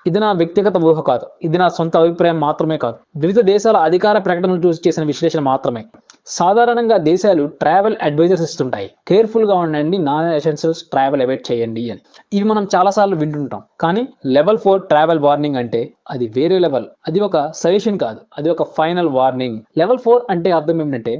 ఇది నా వ్యక్తిగత ఊహ కాదు, ఇది నా సొంత అభిప్రాయం మాత్రమే కాదు, వివిధ దేశాల అధికార ప్రకటనలు చూసి చేసిన విశ్లేషణ మాత్రమే. సాధారణంగా దేశాలు ట్రావెల్ అడ్వైజర్స్ ఇస్తుంటాయి, కేర్ఫుల్ గా ఉండండి, నాన్ ఎసెన్షియల్స్ ట్రావెల్ అవాయిడ్ చేయండి అని. ఇవి మనం చాలాసార్లు వింటుంటాం. కానీ లెవెల్ 4 ట్రావెల్ వార్నింగ్ అంటే అది వేరే లెవెల్. అది ఒక సజెషన్ కాదు, అది ఒక ఫైనల్ వార్నింగ్. లెవెల్ 4 అంటే అర్థం ఏమిటంటే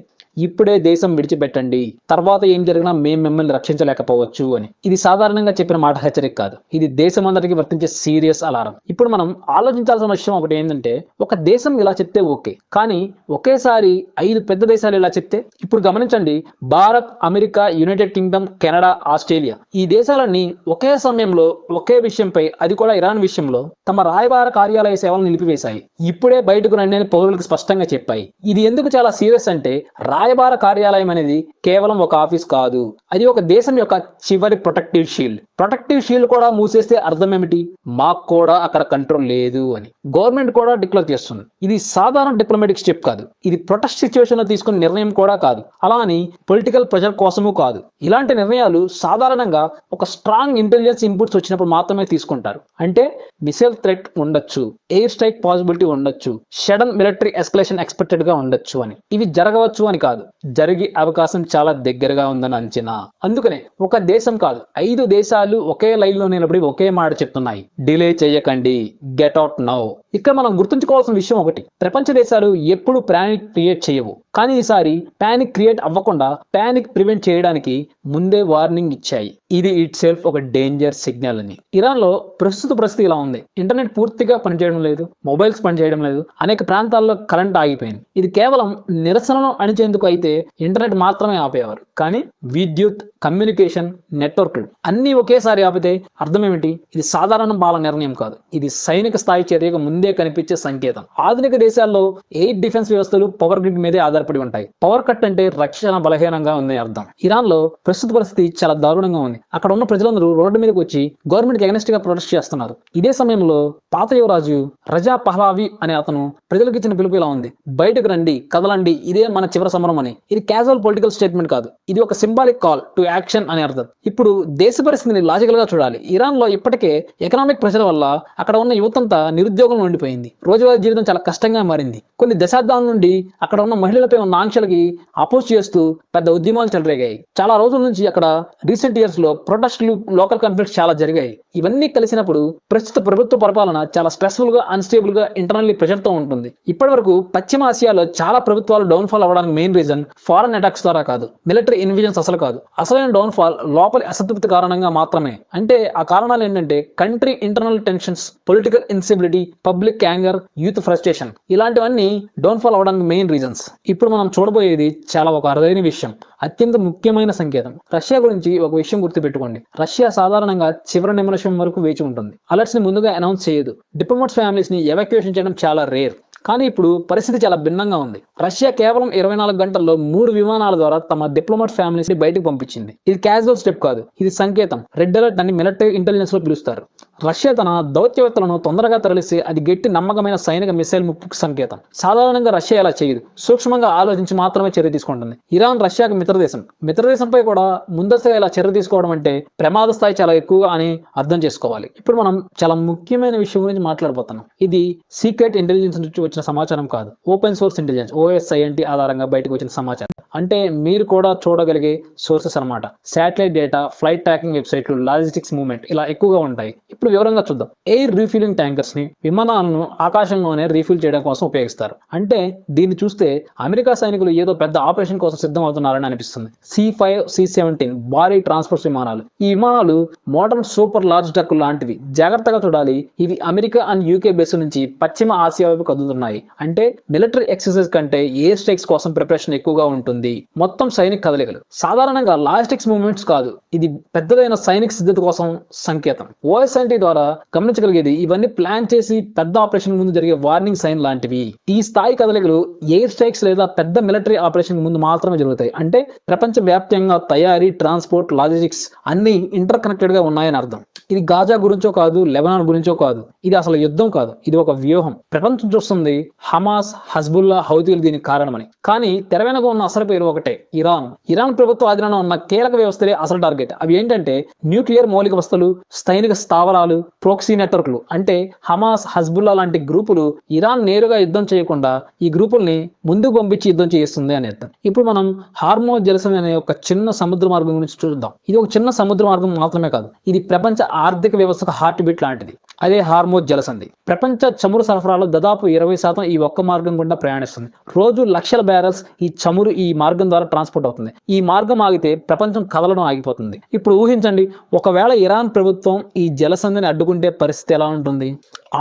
ఇప్పుడే దేశం విడిచిపెట్టండి, తర్వాత ఏం జరిగినా మేము మిమ్మల్ని రక్షించలేకపోవచ్చు అని. ఇది సాధారణంగా చెప్పిన మాట హెచ్చరిక కాదు, ఇది దేశం అందరికీ వర్తించే సీరియస్ అలారం. ఇప్పుడు మనం ఆలోచించాల్సిన విషయం ఒకటి ఏంటంటే, ఒక దేశం ఇలా చెప్తే ఓకే, కానీ ఒకేసారి 5 పెద్ద దేశాలు ఇలా చెప్తే? ఇప్పుడు గమనించండి, Bharat, America, United Kingdom, Canada, Australia, ఈ దేశాలన్నీ ఒకే సమయంలో ఒకే విషయంపై, అది కూడా ఇరాన్ విషయంలో, తమ రాయబార కార్యాలయ సేవలను నిలిపివేశాయి. ఇప్పుడే బయటకు రండి అని పౌరులకు స్పష్టంగా చెప్పాయి. ఇది ఎందుకు చాలా సీరియస్ అంటే, రాయబార కార్యాలయం అనేది కేవలం ఒక ఆఫీస్ కాదు, అది ఒక దేశం యొక్క చివరి ప్రొటెక్టివ్ షీల్డ్. ప్రొటెక్టివ్ షీల్డ్ కూడా మూసేస్తే అర్థం ఏమిటి? మాకు కూడా అక్కడ కంట్రోల్ లేదు అని గవర్నమెంట్ కూడా డిక్లేర్ చేస్తుంది. ఇది సాధారణ డిప్లొమాటిక్ స్టెప్ కాదు, ఇది ప్రొటెస్ట్ సిచ్యువేషన్ లో తీసుకునే నిర్ణయం కూడా కాదు, అలా అని పొలిటికల్ ప్రెషర్ కోసము కాదు. ఇలాంటి నిర్ణయాలు సాధారణంగా ఒక స్ట్రాంగ్ ఇంటెలిజెన్స్ ఇన్పుట్స్ వచ్చినప్పుడు మాత్రమే తీసుకుంటారు. అంటే మిసైల్ థ్రెట్ ఉండొచ్చు, ఎయిర్ స్ట్రైక్ పాసిబిలిటీ ఉండొచ్చు, సడన్ మిలిటరీ ఎస్కలేషన్ ఎక్స్పెక్టెడ్ గా ఉండొచ్చు అని. ఇవి జరగవచ్చు అని కాదు, జరిగే అవకాశం చాలా దగ్గరగా ఉందని అంచనా. అందుకనే ఒక దేశం కాదు, 5 దేశాలు ఒకే లైన్ లో నిలబడి ఒకే మాట చెప్తున్నాయి, డిలే చేయకండి, గెట్ అవుట్ నౌ. ఇక్కడ మనం గుర్తుంచుకోవాల్సిన విషయం ఒకటి, ప్రపంచ దేశాలు ఎప్పుడు పానిక్ క్రియేట్ చేయవు, కానీ ఈసారి పానిక్ క్రియేట్ అవ్వకుండా పానిక్ ప్రివెంట్ చేయడానికి ముందే వార్నింగ్ ఇచ్చాయి. ఇది ఇట్ సెల్ఫ్ ఒక డేంజర్ సిగ్నల్ అని. ఇరాన్ లో ప్రస్తుత పరిస్థితి ఇలా ఉంది, ఇంటర్నెట్ పూర్తిగా పనిచేయడం లేదు, మొబైల్స్ పనిచేయడం లేదు, అనేక ప్రాంతాల్లో కరెంట్ ఆగిపోయింది. ఇది కేవలం నిరసనను అణిచేందుకు అయితే ఇంటర్నెట్ మాత్రమే ఆపేవారు, కానీ విద్యుత్, కమ్యూనికేషన్, నెట్వర్క్లు అన్ని ఒకేసారి ఆపితే అర్థం ఏమిటి? ఇది సాధారణ బాల నిర్ణయం కాదు, ఇది సైనిక స్థాయి చర్యగా ముందే కనిపించే సంకేతం. ఆధునిక దేశాల్లో ఎయిర్ డిఫెన్స్ వ్యవస్థలు పవర్ గ్రిడ్ మీదే ఆధారపడి ఉంటాయి. పవర్ కట్ అంటే రక్షణ బలహీనంగా ఉంది అర్థం. ఇరాన్ లో ప్రస్తుత పరిస్థితి చాలా దారుణంగా ఉంది. అక్కడ ఉన్న ప్రజలందరూ రోడ్డు మీదకి వచ్చి గవర్నమెంట్ అగెనిస్ట్ గా ప్రొటెస్ట్ చేస్తున్నారు. ఇదే సమయంలో పాత యువరాజు రజా పహ్లావి అనే అతను ప్రజలకు ఇచ్చిన పిలుపు ఇలా ఉంది, బయటకు రండి, కదలండి, ఇదే మన చివరి సమరం అని. ఇది క్యాజువల్ పొలిటికల్ స్టేట్మెంట్ కాదు, ఇది ఒక సింబాలిక్ కాల్ టు యాక్షన్ అని అర్థం. ఇప్పుడు దేశ పరిస్థితిని లాజికల్ గా చూడాలి. ఇరాన్ లో ఇప్పటికే ఎకనామిక్ ప్రెషర్ వల్ల అక్కడ ఉన్న యువతంతా నిరుద్యోగంలో ఉండిపోయింది. రోజువారీ జీవితం చాలా కష్టంగా మారింది. కొన్ని దశాబ్దాల నుండి అక్కడ ఉన్న మహిళలపై ఉన్న ఆంక్షలకి అపోజ్ చేస్తూ పెద్ద ఉద్యమాలు చెలరేగాయి. చాలా రోజుల నుంచి అక్కడ రీసెంట్ ఇయర్స్ లో ప్రొటెస్టులు, లోకల్ కాన్ఫ్లిక్ట్స్ చాలా జరిగాయి. ఇవన్నీ కలిసినప్పుడు ప్రస్తుత ప్రభుత్వ పరిపాలన చాలా స్ట్రెస్ఫుల్ గా, అన్స్టేబుల్ గా, ఇంటర్నల్లీ ప్రెషర్ తో ఉంటుంది. ఇప్పటి వరకు పశ్చిమ ఆసియాలో చాలా ప్రభుత్వాలు డౌన్ఫాల్ అవ్వడానికి మెయిన్ రీజన్ ఫారెన్ అటాక్స్ ద్వారా కాదు, మిలిటరీ ఇన్విజన్స్ అసలు కాదు. అసలైన డౌన్ఫాల్ లోపలి అసంతృప్తి కారణంగా మాత్రమే. అంటే ఆ కారణాలు ఏంటంటే country internal tensions, political instability, public anger, youth frustration, ఇలాంటివన్నీ డౌన్ఫాల్ అవడానికి మెయిన్ రీజన్స్. ఇప్పుడు మనం చూడబోయేది చాలా ఒక అరుదైన విషయం, అత్యంత ముఖ్యమైన సంకేతం. రష్యా గురించి ఒక విషయం గుర్తుపెట్టుకోండి, రష్యా సాధారణంగా చివరి నిమిషం వరకు వేచి ఉంటుంది. అలర్ట్స్ ని ముందుగా అనౌన్స్ చేయదు. డిప్లొమాట్స్ ఫ్యామిలీస్ ని ఎవాక్యుయేషన్ చేయడం చాలా రేర్. కానీ ఇప్పుడు పరిస్థితి చాలా భిన్నంగా ఉంది. రష్యా కేవలం 24 గంటల్లో 3 విమానాల ద్వారా తమ డిప్లొమాట్ ఫ్యామిలీస్ ని బయటకు పంపించింది. ఇది క్యాజువల్ స్టెప్ కాదు, ఇది సంకేతం. రెడ్ అలర్ట్ అని మిలిటరీ ఇంటెలిజెన్స్ లో పిలుస్తారు. రష్యా తన దౌత్యవేత్తలను తొందరగా తరలిస్తే అది గట్టి నమ్మకమైన సైనిక మిసైల్ ముప్పుకు సంకేతం. సాధారణంగా రష్యా ఇలా చేయదు, సూక్ష్మంగా ఆలోచించి మాత్రమే చర్య తీసుకుంటుంది. ఇరాన్ రష్యాకి మిత్రదేశం. మిత్రదేశంపై కూడా ముందస్తుగా ఇలా చర్య తీసుకోవడం అంటే ప్రమాద స్థాయి చాలా ఎక్కువగా అని అర్థం చేసుకోవాలి. ఇప్పుడు మనం చాలా ముఖ్యమైన విషయం గురించి మాట్లాడబోతున్నాం. ఇది సీక్రెట్ ఇంటెలిజెన్స్ నుంచి వచ్చిన సమాచారం కాదు, ఓపెన్ సోర్స్ ఇంటెలిజెన్స్, OSINT ఆధారంగా బయటకు వచ్చిన సమాచారం. అంటే మీరు కూడా చూడగలిగే సోర్సెస్ అనమాట. శాటిలైట్ డేటా, ఫ్లైట్ ట్రాకింగ్ వెబ్సైట్లు, లాజిస్టిక్స్ మూవ్మెంట్ ఇలా ఎక్కువగా ఉంటాయి. ఇప్పుడు వివరంగా చూద్దాం. ఎయిర్ రీఫిల్లింగ్ ట్యాంకర్స్ ని విమానాలను ఆకాశంలోనే రీఫిల్ చేయడం కోసం ఉపయోగిస్తారు. అంటే దీన్ని చూస్తే అమెరికా సైనికులు ఏదో పెద్ద ఆపరేషన్ కోసం సిద్ధం అవుతున్నారని అనిపిస్తుంది. C-5, C-17 భారీ ట్రాన్స్పోర్ట్ విమానాలు. ఈ విమానాలు మోడర్న్ సూపర్ లార్జ్ డక్ లాంటివి. జాగ్రత్తగా చూడాలి, ఇవి అమెరికా అండ్ UK బేస్ నుంచి పశ్చిమ ఆసియా వైపు కదులుతున్నాయి. అంటే మిలిటరీ ఎక్సర్సైజ్ కంటే ఎయిర్ స్ట్రైక్స్ కోసం ప్రిపరేషన్ ఎక్కువగా ఉంటుంది. మొత్తం సైనిక కదలికలు సాధారణంగా లాజిస్టిక్స్ మూవ్మెంట్స్ కాదు, ఇది పెద్దదైన సైనిక సిద్ధత కోసం సంకేతం. OSINT ద్వారా గమనించగలిగేది ఇవన్నీ ప్లాన్ చేసి పెద్ద ఆపరేషన్ ముందు జరిగే వార్నింగ్ సైన్ లాంటివి. ఈ స్థాయి కదలికలు ఎయిర్ స్ట్రైక్స్ లేదా పెద్ద మిలిటరీ ఆపరేషన్ ముందు మాత్రమే జరుగుతాయి. అంటే ప్రపంచ వ్యాప్తంగా తయారీ, ట్రాన్స్పోర్ట్, లాజిస్టిక్స్ అన్ని ఇంటర్ కనెక్టెడ్ గా ఉన్నాయని అర్థం. ఇది గాజా గురించో కాదు, లెబనాన్ గురించో కాదు, ఇది అసలు యుద్ధం కాదు, ఇది ఒక వ్యూహం. ప్రపంచం చూస్తుంది హమాస్, హజ్బుల్లా, హౌతీలు దీనికి కారణమని. కానీ తెర వెనుక ఉన్న అసలు పేరు ఒకటే, ఇరాన్. ఇరాన్ ప్రభుత్వ ఆధీనంలో ఉన్న కీలక వ్యవస్థలే అసలు టార్గెట్. అవి ఏంటంటే న్యూక్లియర్ మౌలిక వస్తువులు, సైనిక స్థావరాలు, ప్రోక్సీ నెట్వర్క్లు. అంటే హమాస్, హజ్బుల్లా లాంటి గ్రూపులు ఇరాన్ నేరుగా యుద్ధం చేయకుండా ఈ గ్రూపుల్ని ముందుకు పంపించి యుద్ధం చేస్తుంది అని అర్థం. ఇప్పుడు మనం హార్మోజ్ జలసంధి అనే ఒక చిన్న సముద్ర మార్గం గురించి చూద్దాం. ఇది ఒక చిన్న సముద్ర మార్గం మాత్రమే కాదు, ఇది ప్రపంచ ఆర్థిక వ్యవస్థకు హార్ట్ బీట్ లాంటిది. అదే హార్మోజ్ జలసంధి. ప్రపంచ చమురు సరఫరాలో దాదాపు 20% ఈ ఒక్క మార్గం గుండా ప్రయాణిస్తుంది. రోజు లక్షల బ్యారెల్స్ ఈ చమురు ఈ మార్గం ద్వారా ట్రాన్స్పోర్ట్ అవుతుంది. ఈ మార్గం ఆగితే ప్రపంచం కదలడం ఆగిపోతుంది. ఇప్పుడు ఊహించండి, ఒకవేళ ఇరాన్ ప్రభుత్వం ఈ జలసంధిని అడ్డుకుంటే పరిస్థితి ఎలా ఉంటుంది?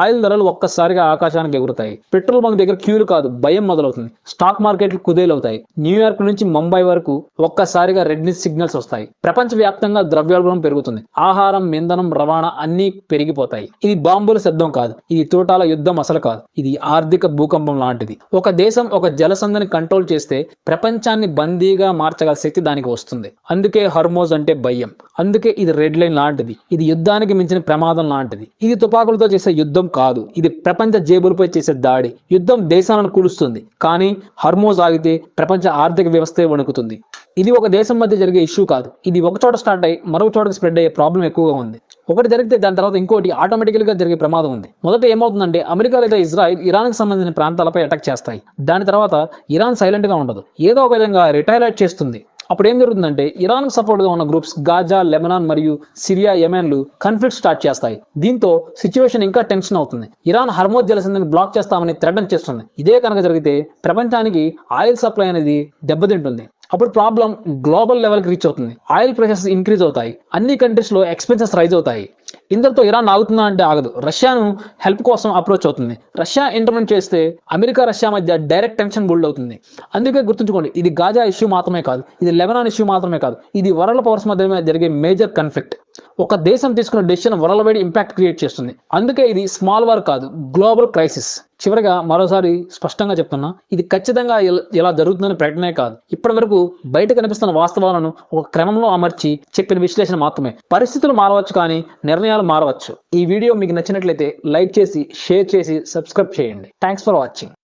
ఆయిల్ ధరలు ఒక్కసారిగా ఆకాశానికి ఎగురుతాయి. పెట్రోల్ బంక్ దగ్గర క్యూలు కాదు, భయం మొదలవుతుంది. స్టాక్ మార్కెట్లు కుదేలవుతాయి. న్యూయార్క్ నుంచి ముంబై వరకు ఒక్కసారిగా రెడ్ సిగ్నల్స్ వస్తాయి. ప్రపంచ వ్యాప్తంగా ద్రవ్యోల్బణం పెరుగుతుంది. ఆహారం, ఇంధనం, రవాణా అన్ని పెరిగిపోతాయి. ఇది బాంబుల శబ్దం కాదు, ఇది తోటాల యుద్ధం అసలు కాదు, ఇది ఆర్థిక భూకంపం లాంటిది. ఒక దేశం ఒక జలసంధిని కంట్రోల్ చేస్తే ప్రపంచాన్ని బందీగా మార్చగల శక్తి దానికి వస్తుంది. అందుకే హర్మోజ్ అంటే భయం. అందుకే ఇది రెడ్ లైన్ లాంటిది. ఇది యుద్ధానికి మించిన ప్రమాదం లాంటిది. ఇది తుపాకులతో చేసే యుద్ధం కాదు, ఇది ప్రపంచ జేబులపై చేసే దాడి. యుద్ధం దేశాలను కూలుస్తుంది, కానీ హర్మోజ్ ఆగితే ప్రపంచ ఆర్థిక వ్యవస్థే వణుకుతుంది. ఇది ఒక దేశం మధ్య జరిగే ఇష్యూ కాదు, ఇది ఒక చోట స్టార్ట్ అయ్యి మరొక చోటకి స్ప్రెడ్ అయ్యే ప్రాబ్లం ఎక్కువగా ఉంది. ఒకటి జరిగితే దాని తర్వాత ఇంకోటి ఆటోమేటికల్ గా జరిగే ప్రమాదం ఉంది. మొదట ఏమవుతుందంటే అమెరికా లేదా ఇజ్రాయిల్ ఇరాన్ కి సంబంధించిన ప్రాంతాలపై అటాక్ చేస్తాయి. దాని తర్వాత ఇరాన్ సైలెంట్ గా ఉండదు, ఏదో ఒక విధంగా రిటైలేట్ చేస్తుంది. అప్పుడు ఏం జరుగుతుందంటే ఇరాన్ కు సపోర్ట్ గా ఉన్న గ్రూప్స్ గాజా, లెబనాన్ మరియు సిరియా, యెమెన్లు కాన్ఫ్లిక్ట్ స్టార్ట్ చేస్తాయి. దీంతో సిచ్యువేషన్ ఇంకా టెన్షన్ అవుతుంది. ఇరాన్ హర్మోజ్ జలసంధిని బ్లాక్ చేస్తామని థ్రెటన్ చేస్తుంది. ఇదే కనుక జరిగితే ప్రపంచానికి ఆయిల్ సప్లై అనేది దెబ్బతింటుంది. అప్పుడు ప్రాబ్లం గ్లోబల్ లెవెల్కి రీచ్ అవుతుంది. ఆయిల్ ప్రైసెస్ ఇంక్రీజ్ అవుతాయి. అన్ని కంట్రీస్ లో ఎక్స్పెన్సెస్ రైజ్ అవుతాయి. ఇంతటితో ఇరాన్ ఆగుతుందా అంటే ఆగదు. రష్యాను హెల్ప్ కోసం అప్రోచ్ అవుతుంది. రష్యా ఇంటర్వెన్ చేస్తే అమెరికా, రష్యా మధ్య డైరెక్ట్ టెన్షన్ బిల్డ్ అవుతుంది. అందుకే గుర్తుంచుకోండి, ఇది గాజా ఇష్యూ మాత్రమే కాదు, ఇది లెబనాన్ ఇష్యూ మాత్రమే కాదు, ఇది వరల్డ్ పవర్స్ మధ్య జరిగే మేజర్ కాన్ఫ్లిక్ట్. ఒక దేశం తీసుకున్న decision world wide impact create చేస్తుంది. అందుకే ఇది స్మాల్ వార్ కాదు, గ్లోబల్ క్రైసిస్. చివరిగా మరోసారి స్పష్టంగా చెప్తున్నా, ఇది ఖచ్చితంగా ఇలా జరుగుతుందని ప్రకటనే కాదు, ఇప్పటి వరకు బయట కనిపిస్తున్న వాస్తవాలను ఒక క్రమంలో అమర్చి చెప్పిన విశ్లేషణ మాత్రమే. పరిస్థితులు మారవచ్చు, కానీ నిర్ణయాలు మారవచ్చు. ఈ వీడియో మీకు నచ్చినట్లయితే లైక్ చేసి, షేర్ చేసి, సబ్స్క్రైబ్ చేయండి. Thanks for watching.